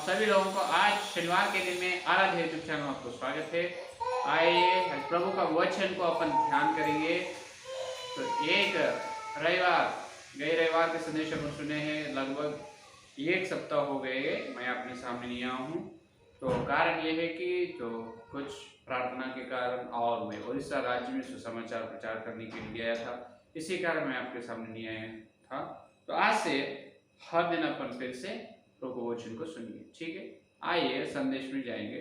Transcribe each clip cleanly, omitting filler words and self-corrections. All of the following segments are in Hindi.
आप सभी लोगों को आज शनिवार के दिन में आराध्य यूट्यूब चैनल में आपको स्वागत है। आइए आज प्रभु का वचन को अपन ध्यान करेंगे। तो एक रविवार गए रविवार के संदेश अपन सुने हैं, लगभग एक सप्ताह हो गए मैं अपने सामने नहीं आया हूँ। तो कारण ये है कि तो कुछ प्रार्थना के कारण और मैं उड़ीसा राज्य में सुसमाचार प्रचार करने के लिए गया था, इसी कारण मैं आपके सामने नहीं आया था। तो आज से हर दिन अपन फिर से प्रभु वचन को सुनिए, ठीक है। आइए संदेश में जाएंगे।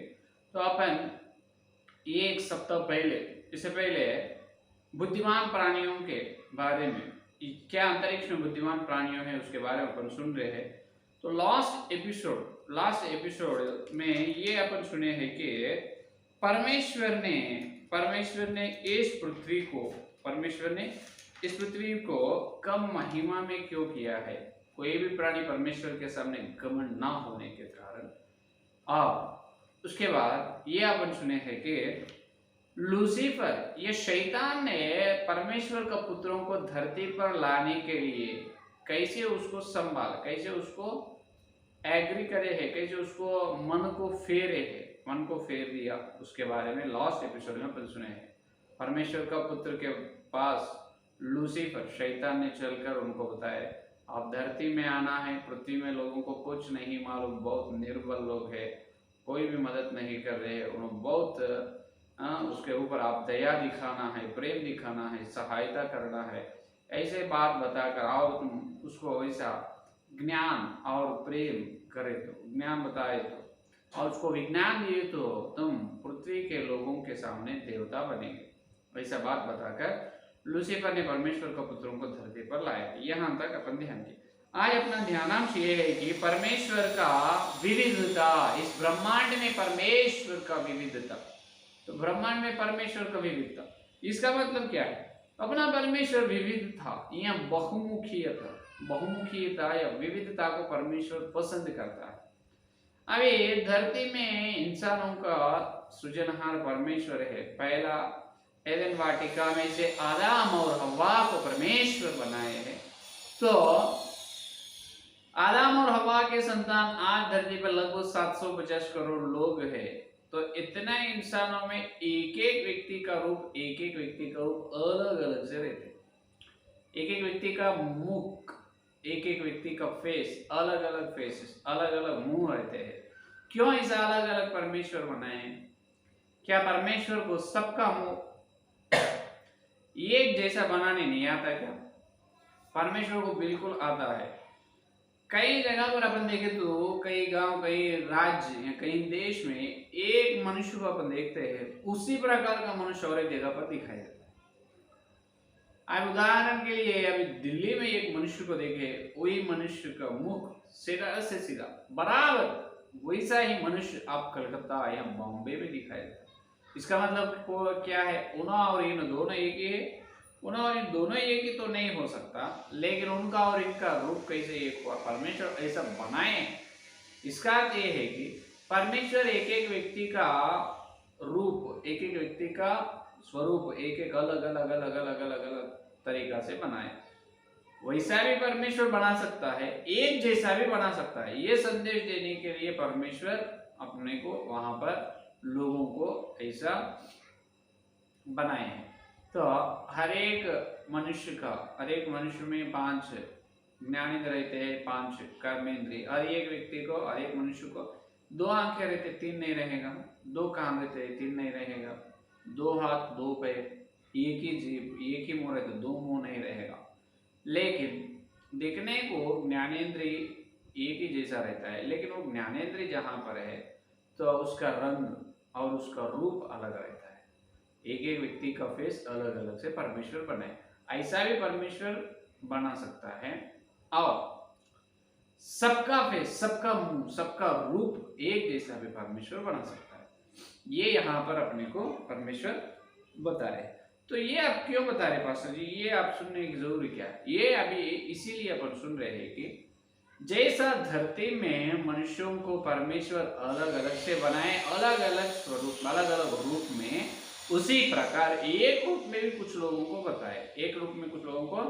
तो अपन ये एक सप्ताह पहले, इससे पहले बुद्धिमान प्राणियों के बारे में, क्या अंतरिक्ष में बुद्धिमान प्राणियों हैं उसके बारे में अपन सुन रहे हैं। तो लास्ट एपिसोड में ये अपन सुने हैं कि परमेश्वर ने इस पृथ्वी को कम महिमा में क्यों किया है। कोई भी प्राणी परमेश्वर के सामने घमंड ना होने के कारण। और उसके बाद ये अपन सुने हैं कि लूसीफर, ये शैतान ने परमेश्वर का पुत्रों को धरती पर लाने के लिए कैसे उसको संभाल, कैसे उसको एग्री करे है, कैसे उसको मन को फेर दिया, उसके बारे में लास्ट एपिसोड में अपन सुने हैं। परमेश्वर का पुत्र के पास लूसीफर शैतान ने चलकर उनको बताया आप धरती में आना है, पृथ्वी में लोगों को कुछ नहीं मालूम, बहुत निर्बल लोग हैं, कोई भी मदद नहीं कर रहे हैं, उन्हें बहुत उसके ऊपर आप दया दिखाना है, प्रेम दिखाना है, सहायता करना है, ऐसे बात बताकर और तुम उसको ऐसा ज्ञान और प्रेम करे तो, ज्ञान बताए तो और उसको विज्ञान दिए तो तुम पृथ्वी के लोगों के सामने देवता बनेंगे, ऐसा बात बताकर लूसीफर ने परमेश्वर का पुत्रों को धरती पर लाया। यहाँ तक अपन ध्यान किया। आज अपना ध्यानांश ये है कि परमेश्वर का विविधता, इस ब्रह्मांड में परमेश्वर का विविधता। तो ब्रह्मांड में परमेश्वर का विविधता, इसका मतलब क्या है? अपना परमेश्वर विविध था, यह बहुमुखीयता या विविधता को परमेश्वर पसंद करता है। अभी धरती में इंसानों का सृजनहार परमेश्वर है। पहला एदन वाटिका में से आदम और हव्वा को परमेश्वर बनाए हैं। तो आदम और हव्वा के संतान आज धरती पर लगभग 750 करोड़ लोग हैं। तो इतने इंसानों में एक एक व्यक्ति का रूप अलग अलग से रहते, एक एक व्यक्ति का मुख, एक एक व्यक्ति का फेस, अलग अलग फेसेस, अलग अलग मुंह रहते हैं। क्यों ऐसा अलग अलग परमेश्वर बनाए? क्या परमेश्वर को सबका मुंह एक जैसा बनाने नहीं आता क्या? परमेश्वर को बिल्कुल आता है। कई जगह पर अपन देखें तो कई गांव, कई राज्य या कई देश में एक मनुष्य को अपन देखते हैं, उसी प्रकार का मनुष्य और एक जगह पर दिखाई देता है। अब उदाहरण के लिए अभी दिल्ली में एक मनुष्य को देखे, वही मनुष्य का मुख सीधा से सीधा बराबर वैसा ही मनुष्य आप कलकत्ता या बॉम्बे में दिखाई देता है। इसका मतलब क्या है? उन्हें और इन दोनों एक ही है। उन्हें और इन दोनों एक ही तो नहीं हो सकता, लेकिन उनका और इनका रूप कैसे एक हुआ? परमेश्वर ऐसा बनाए। इसका अर्थ ये है कि परमेश्वर एक एक व्यक्ति का रूप, एक एक व्यक्ति का स्वरूप एक एक अलग तरीका से बनाए। वैसा भी परमेश्वर बना सकता है, एक जैसा भी बना सकता है। ये संदेश देने के लिए परमेश्वर अपने को वहां पर लोगों को ऐसा बनाए हैं। तो हर एक मनुष्य में 5 ज्ञानेंद्र रहते हैं, 5 कर्मेंद्रिय। हर एक व्यक्ति को, हर एक मनुष्य को 2 आंखें रहते, 3 नहीं रहेगा, 2 कान रहते, 3 नहीं रहेगा, 2 हाथ, 2 पैर, एक ही जीभ, एक ही मुंह रहते, 2 मुंह नहीं रहेगा। लेकिन देखने को ज्ञानेंद्रिय एक ही जैसा रहता है, लेकिन वो ज्ञानेंद्रिय जहाँ पर है तो उसका रंग और उसका रूप अलग रहता है। एक एक व्यक्ति का फेस अलग अलग से परमेश्वर बनाए। ऐसा भी परमेश्वर बना सकता है और सबका फेस, सबका मुंह, सबका रूप एक जैसा भी परमेश्वर बना सकता है। ये यहाँ पर अपने को परमेश्वर बता रहे। तो ये आप क्यों बता रहे पास्टर जी? ये आप सुनने की जरूरी क्या है? ये अभी इसीलिए अपन सुन रहे हैं कि जैसा धरती में मनुष्यों को परमेश्वर अलग अलग से बनाए, अलग अलग स्वरूप, अलग अलग रूप में, उसी प्रकार एक रूप में भी कुछ लोगों को बताए, एक रूप में कुछ लोगों को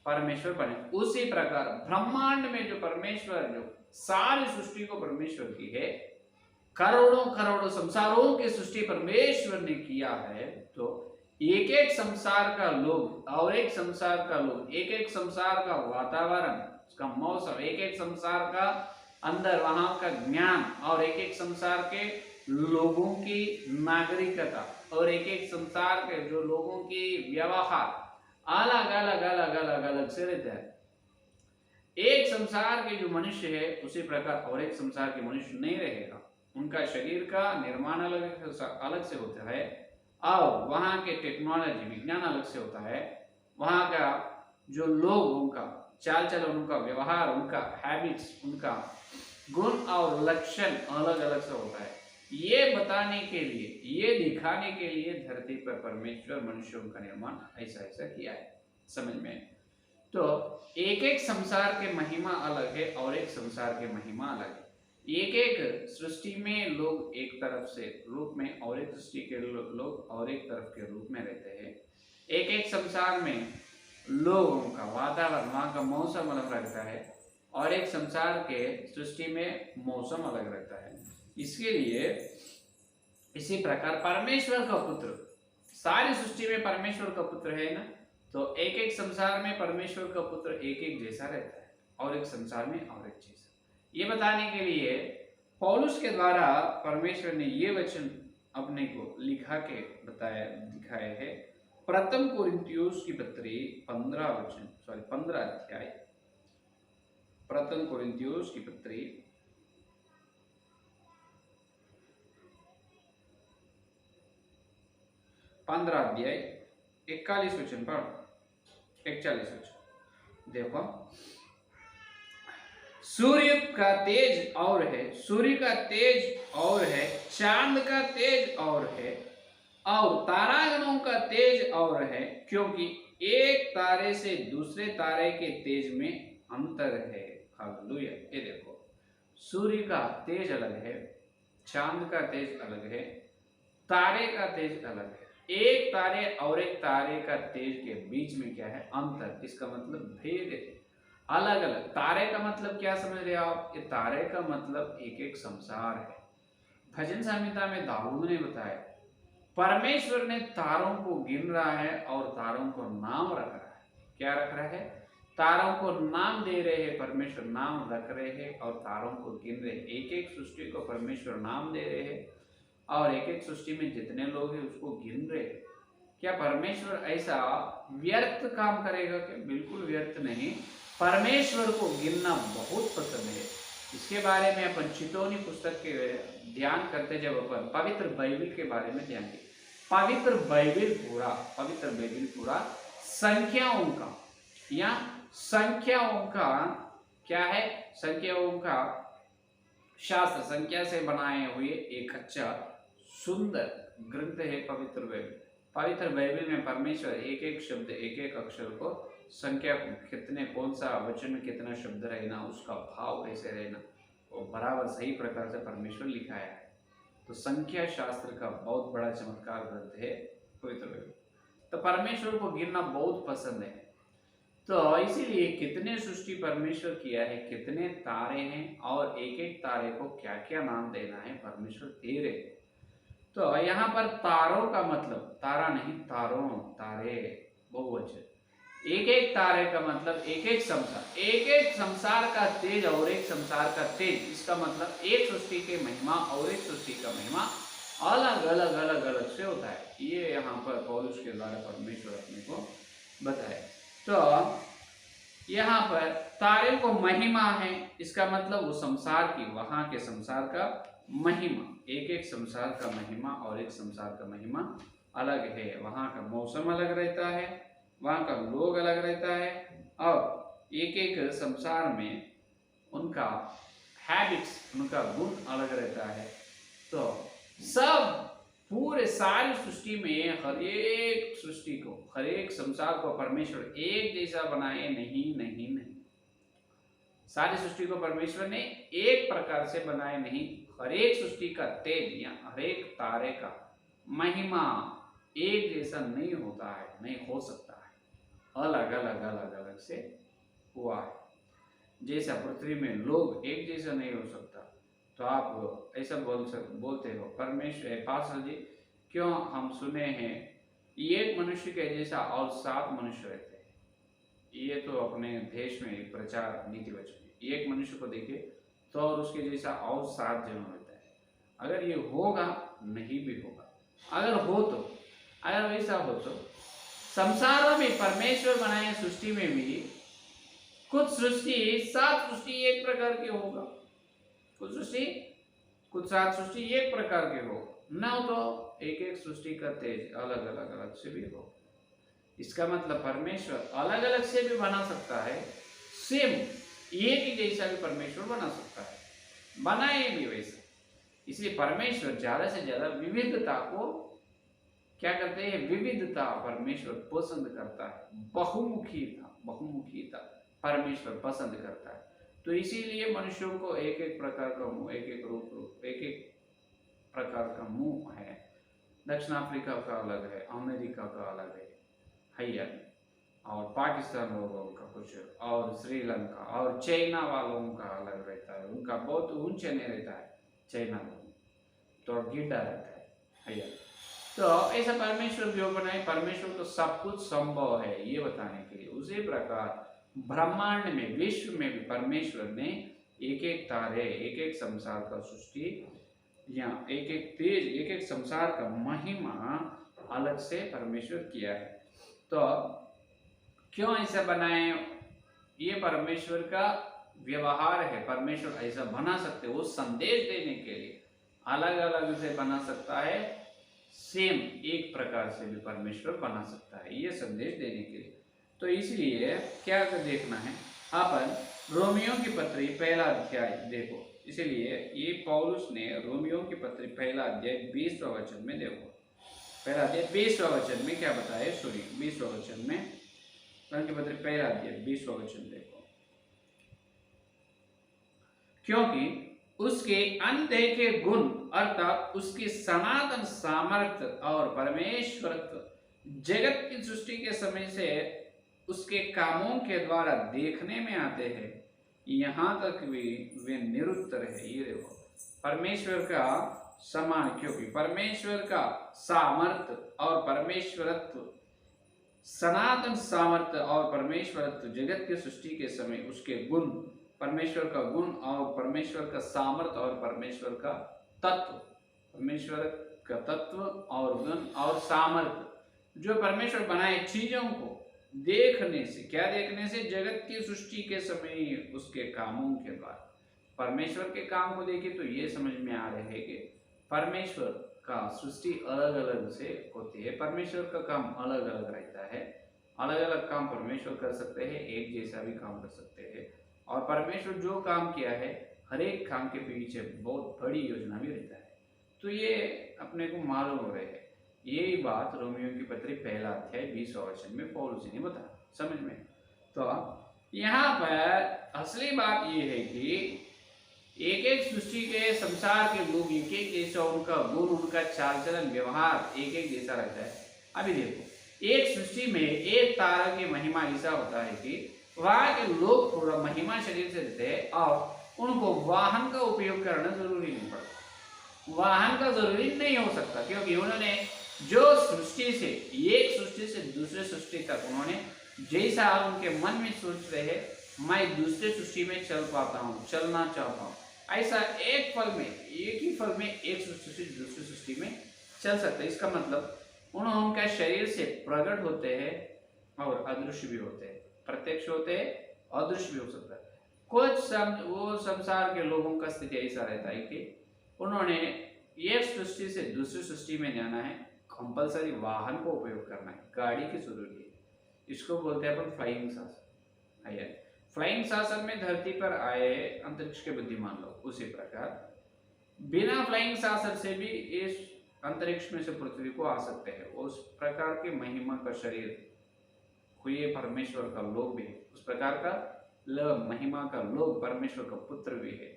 परमेश्वर बने। उसी प्रकार ब्रह्मांड में जो परमेश्वर जो सारी सृष्टि को परमेश्वर की है, करोड़ों करोड़ों संसारों की सृष्टि परमेश्वर ने किया है। तो एक एक संसार का लोग और एक संसार का लोग, एक एक संसार का वातावरण, उसका मौसम, एक एक संसार का अंदर वहां का ज्ञान, और एक एक संसार के लोगों की नागरिकता, और एक एक संसार के जो लोगों की व्यवहार अलग अलग अलग अलग अलग से रहता है। एक संसार के जो मनुष्य है उसी प्रकार और एक संसार के मनुष्य नहीं रहेगा। उनका शरीर का निर्माण अलग से होता है, और वहाँ के टेक्नोलॉजी विज्ञान अलग से होता है। वहाँ का जो लोग, उनका चाल चलन, उनका व्यवहार, उनका हैबिट्स, उनका गुण और लक्षण अलग अलग से होता है। ये बताने के लिए, ये दिखाने के लिए धरती पर परमेश्वर मनुष्यों का निर्माण ऐसा ऐसा किया है। समझ में? तो एक एक संसार के महिमा अलग है और एक संसार के महिमा अलग है। एक एक सृष्टि में लोग एक तरफ से रूप में, और एक सृष्टि के लोग और एक तरफ के रूप में रहते हैं। एक एक संसार में लोगों का वातावरण, वहाँ का मौसम अलग रहता है, और एक संसार के सृष्टि में मौसम अलग रहता है। इसके लिए इसी प्रकार परमेश्वर का पुत्र, सारी सृष्टि में परमेश्वर का पुत्र है ना, तो एक एक संसार में परमेश्वर का पुत्र एक एक जैसा रहता है, और एक संसार में और एक जैसा। ये बताने के लिए पौलुस के द्वारा परमेश्वर ने ये वचन अपने को लिखा के बताया, दिखाए है। प्रथम कोरिन्थियोस की पत्री 15 अध्याय, प्रथम कोरिन्थियोस की पत्री 15 अध्याय 41 वचन पढ़ो, 41 वचन देखो। सूर्य का तेज और है, सूर्य का तेज और है, चांद का तेज और है, और तारागणों का तेज और है, क्योंकि एक तारे से दूसरे तारे के तेज में अंतर है। हालेलुया। ये देखो, सूर्य का तेज अलग है, चांद का तेज अलग है, तारे का तेज अलग है। एक तारे और एक तारे का तेज के बीच में क्या है? अंतर। इसका मतलब भेद है, अलग अलग। तारे का मतलब क्या समझ रहे हो आप? ये तारे का मतलब एक एक संसार है। भजन संहिता में दाऊद ने बताया, परमेश्वर ने तारों को गिन रहा है और तारों को नाम रख रहा है। क्या रख रहा है? तारों को नाम दे रहे हैं, परमेश्वर नाम रख रहे हैं, और तारों को गिन रहे हैं। एक एक सृष्टि को परमेश्वर नाम दे रहे हैं, और एक एक सृष्टि में जितने लोग हैं उसको गिन रहे हैं। क्या परमेश्वर ऐसा व्यर्थ काम करेगा? क्या? बिल्कुल व्यर्थ नहीं। परमेश्वर को गिनना बहुत पसंद है। इसके बारे में अपन चितौनी पुस्तक के ध्यान करते जब अपन पवित्र बाइबल के बारे में ध्यान दें, पवित्र बाइबल पूरा संख्याओं का, या संख्याओं का क्या है? संख्याओं का शास्त्र, संख्या से बनाए हुए एक अच्छा सुंदर ग्रंथ है पवित्र बाइबल। पवित्र बाइबल में परमेश्वर एक एक शब्द, एक एक अक्षर को, संख्या कितने, कौन सा वचन में कितना शब्द रहना, उसका भाव कैसे रहना, वो बराबर सही प्रकार से परमेश्वर लिखाया है। तो संख्या शास्त्र का बहुत बड़ा चमत्कार ग्रंथ है पवित्र बाइबल। तो परमेश्वर को गिनना बहुत पसंद है। तो इसीलिए कितने सृष्टि परमेश्वर किया है, कितने तारे हैं, और एक एक तारे को क्या क्या नाम देना है परमेश्वर दे रहे। तो यहाँ पर तारों का मतलब तारा नहीं, तारों, तारे बहुवचन। एक एक तारे का मतलब एक एक संसार, एक एक संसार का तेज और एक संसार का तेज। इसका मतलब एक सृष्टि के महिमा और एक सृष्टि का महिमा अलग अलग अलग अलग से होता है। ये यहाँ पर पौलुस के द्वारा परमेश्वर अपने को बताए। तो यहाँ पर तारे को महिमा है, इसका मतलब वो संसार की, वहां के संसार का महिमा, एक एक संसार का महिमा और एक संसार का महिमा अलग है। वहां का मौसम अलग रहता है, वहां का लोग अलग रहता है, और एक एक संसार में उनका हैबिट्स, उनका गुण अलग रहता है। तो सब पूरे सारी सृष्टि में हर एक सृष्टि को, हर एक संसार को परमेश्वर एक जैसा बनाए नहीं नहीं नहीं। सारी सृष्टि को परमेश्वर ने एक प्रकार से बनाए नहीं। हर एक सृष्टि का तेज या हर एक तारे का महिमा एक जैसा नहीं होता है, नहीं हो सकता है, अलग अलग अलग अलग से हुआ है। जैसा पृथ्वी में लोग एक जैसा नहीं हो सकता, तो आप ऐसा बोलते हो परमेश्वर पास्टर जी, क्यों हम सुने हैं एक मनुष्य के जैसा और 7 मनुष्य रहते हैं। ये तो अपने देश में एक प्रचार नीति वचन है, एक मनुष्य को देखे तो और उसके जैसा और 7 जन होता है। अगर ये होगा, नहीं भी होगा, अगर हो तो, अगर वैसा हो तो संसार में परमेश्वर बनाए सृष्टि में भी कुछ सृष्टि 7 सृष्टि एक प्रकार के होगा, कुछ 7 सृष्टि एक प्रकार के हो, न हो तो एक एक सृष्टि का तेज अलग अलग से भी हो। इसका मतलब परमेश्वर अलग अलग से भी बना सकता है, सेम एक ही जैसा भी परमेश्वर बना सकता है, बनाए भी वैसा। इसलिए परमेश्वर ज्यादा से ज्यादा विविधता को क्या करते हैं, विविधता परमेश्वर पसंद करता है, बहुमुखीता परमेश्वर पसंद करता है। तो इसीलिए मनुष्यों को एक एक प्रकार का मुंह, एक एक रूप, एक एक प्रकार का मुंह है। दक्षिण अफ्रीका का अलग है, अमेरिका का अलग है, और पाकिस्तान लोगों का कुछ, और श्रीलंका और चाइना वालों का अलग रहता है, उनका बहुत ऊंचे नहीं रहता है, चाइना लोग तो गीटा रहता है। तो ऐसा परमेश्वर क्यों बनाए, परमेश्वर को सब कुछ संभव है ये बताने के लिए। उसी प्रकार ब्रह्मांड में, विश्व में भी परमेश्वर ने एक एक तारे, एक एक संसार का सृष्टि, या एक एक तेज, एक एक संसार का महिमा अलग से परमेश्वर किया है। तो क्यों ऐसा बनाए, ये परमेश्वर का व्यवहार है, परमेश्वर ऐसा बना सकते, वो संदेश देने के लिए अलग अलग से बना सकता है, सेम एक प्रकार से भी परमेश्वर बना सकता है ये संदेश देने के लिए। तो इसलिए क्या देखना है अपन, रोमियो की पत्री पहला अध्याय देखो। इसलिए ये पौलुस ने रोमियो की पत्री पहला अध्याय 20वां वचन में देखो, पहला अध्याय 20वां वचन में क्या बताए सुनिए। 20वां वचन में रोमियो की पत्री पहला अध्याय 20वां वचन देखो, क्योंकि उसके अनदेखे गुण अर्थात उसकी सनातन सामर्थ्य और परमेश्वरत्व जगत की सृष्टि के समय से उसके कामों के द्वारा देखने में आते हैं, यहाँ तक भी वे निरुत्तर है। ये देखो परमेश्वर का समान, क्योंकि परमेश्वर का सामर्थ्य और परमेश्वरत्व, सनातन सामर्थ्य और परमेश्वरत्व जगत की सृष्टि के समय उसके गुण, परमेश्वर का गुण और परमेश्वर का सामर्थ्य और परमेश्वर का तत्व, परमेश्वर का तत्व और गुण और सामर्थ्य जो परमेश्वर बनाए चीजों को देखने से, क्या देखने से, जगत की सृष्टि के समय उसके कामों के द्वारा। परमेश्वर के काम को देखे तो ये समझ में आ रहे है कि परमेश्वर का सृष्टि अलग अलग से होती है, परमेश्वर का काम अलग अलग रहता है, अलग अलग काम परमेश्वर कर सकते हैं, एक जैसा भी काम कर सकते हैं, और परमेश्वर जो काम किया है हर एक काम के पीछे बहुत बड़ी योजना भी रहता है। तो ये अपने को मालूम हो रहे हैं। यही बात रोमियो की पत्री पहला अध्याय 20वां वचन में पौलुस ने बताया, समझ में। तो यहाँ पर असली बात ये है कि एक एक सृष्टि के संसार के लोग एक एक जैसा, उनका गुण, उनका चाल चलन, व्यवहार एक एक जैसा रहता है। अभी देखो एक सृष्टि में एक तारा की महिमा ऐसा होता है कि वहां के लोग पूरा महिमा शरीर से रहते हैं और उनको वाहन का उपयोग करना जरूरी नहीं पड़ता, वाहन का जरूरी नहीं हो सकता, क्योंकि उन्होंने जो सृष्टि से, एक सृष्टि से दूसरे सृष्टि तक उन्होंने जैसा उनके मन में सोच रहे हैं, मैं दूसरे सृष्टि में चल पाता हूँ, चलना चाहता हूँ, ऐसा एक पल में, एक ही पल में एक सृष्टि से दूसरी सृष्टि में चल सकते हैं। इसका मतलब उनका शरीर से प्रकट होते हैं और अदृश्य भी होते हैं, प्रत्यक्ष होते हैं, अदृश्य भी हो सकता है। कुछ वो संसार के लोगों का स्थिति ऐसा रहता है कि उन्होंने एक सृष्टि से दूसरी सृष्टि में जाना है, कंपलसरी वाहन को उपयोग करना है, गाड़ी की जरूरत है। इसको बोलते हैं अपन फ्लाइंग सासर। आइए, फ्लाइंग सासर में धरती पर आए अंतरिक्ष के बुद्धिमान लोग, उसी प्रकार बिना फ्लाइंग सासर से भी इस अंतरिक्ष में से पृथ्वी को आ सकते हैं। उस प्रकार के महिमा का शरीर हुए परमेश्वर का लोग भी है, उस प्रकार का महिमा का लोग परमेश्वर का पुत्र भी है।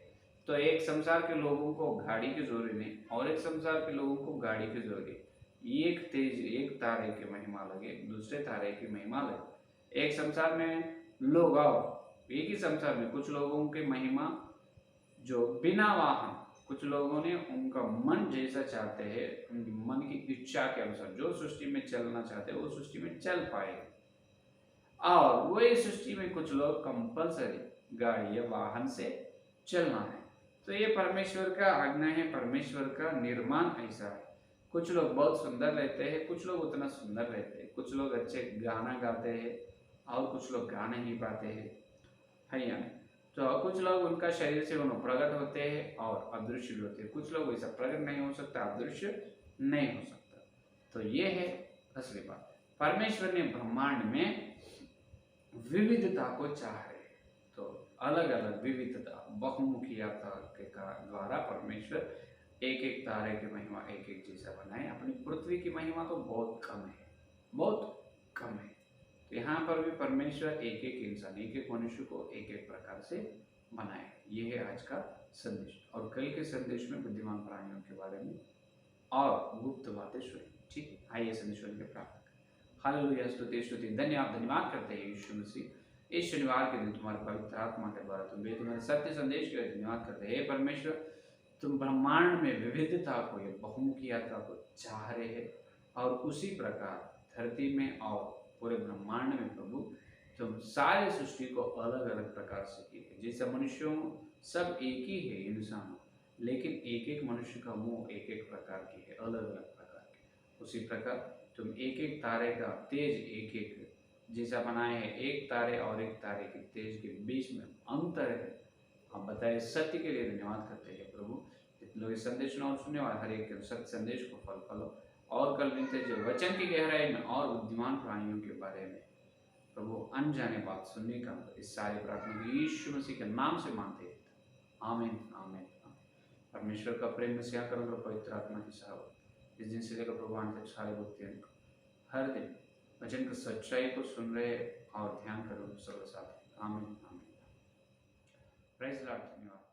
तो एक संसार के लोगों को गाड़ी की जरूरत नहीं, और एक संसार के लोगों को गाड़ी की जरूरत है। एक तेज, एक तारे की महिमा लगे, दूसरे तारे की महिमा लगे, एक संसार में लोग आओ एक ही संसार में कुछ लोगों की महिमा जो बिना वाहन, कुछ लोगों ने उनका मन जैसा चाहते हैं, उनकी मन की इच्छा के अनुसार जो सृष्टि में चलना चाहते हैं वो सृष्टि में चल पाए। और वही सृष्टि में कुछ लोग कंपलसरी गाड़ी या वाहन से चलना है। तो ये परमेश्वर का आज्ञा है, परमेश्वर का निर्माण ऐसा है। कुछ लोग बहुत सुंदर रहते हैं, कुछ लोग उतना सुंदर रहते हैं, कुछ लोग अच्छे गाना गाते हैं और कुछ लोग गा नहीं पाते हैं, है या नहीं। तो कुछ लोग उनका शरीर से उन्हें प्रकट होते हैं और अदृश्य भी होते हैं, कुछ लोग वैसा प्रकट नहीं हो सकता, अदृश्य नहीं हो सकता। तो ये है असली बात। परमेश्वर ने ब्रह्मांड में विविधता को चाह रहे हैं। तो अलग अलग विविधता, बहुमुखीयता के द्वारा परमेश्वर एक एक तारे की महिमा एक एक जैसा बनाए। अपनी पृथ्वी की महिमा तो बहुत कम है, बहुत कम है। तो यहाँ पर भी परमेश्वर एक एक इंसान, एक एक मनुष्य को एक एक प्रकार से बनाए। ये है आज का संदेश। और कल के संदेश में बुद्धिमान प्राणियों के बारे में और गुप्त बातें सुनी। ठीक है, आइए संदेश के प्राप्त। हालेलुया, स्तुति स्तुति धन्यवाद करते हैं यीशु मसीह। इस शनिवार के दिन तुम्हारे पवित्र आत्मा के द्वारा तुम्हारे सत्य संदेश के लिए धन्यवाद करते हैं। परमेश्वर, तुम ब्रह्मांड में विविधता को, ये बहुमुखीयता को चाह रहे हैं और उसी प्रकार धरती में और पूरे ब्रह्मांड में प्रभु तुम सारे सृष्टि को अलग अलग प्रकार से किए। जैसे मनुष्यों सब एक ही है इंसान, लेकिन एक एक मनुष्य का मुंह एक एक प्रकार की है, अलग अलग प्रकार की। उसी प्रकार तुम एक एक तारे का तेज एक एक जैसा बनाए हैं। एक तारे और एक तारे के तेज के बीच में अंतर है। आप बताए सत्य के लिए धन्यवाद करते हैं प्रभु। जितने लोग इस संदेश और सुनने वाले हर एक सत्य संदेश को फल फलो और कल मिलते जो वचन की गहराई में और बुद्धिमान प्राणियों के बारे में प्रभु अनजाने बात सुनने का इस सारे प्रार्थना यीशु मसीह के नाम से मांगते हैं। आमीन आमीन। परमेश्वर का प्रेम में सेवा करो, पवित्र आत्मा की सहायता इस दिन से लेकर प्रभु तक सारे भक्ति हर दिन वचन की सच्चाई को सुन रहे और ध्यान करो सब साथ। आमीन आमीन। Praise the Lord. धन्यवाद।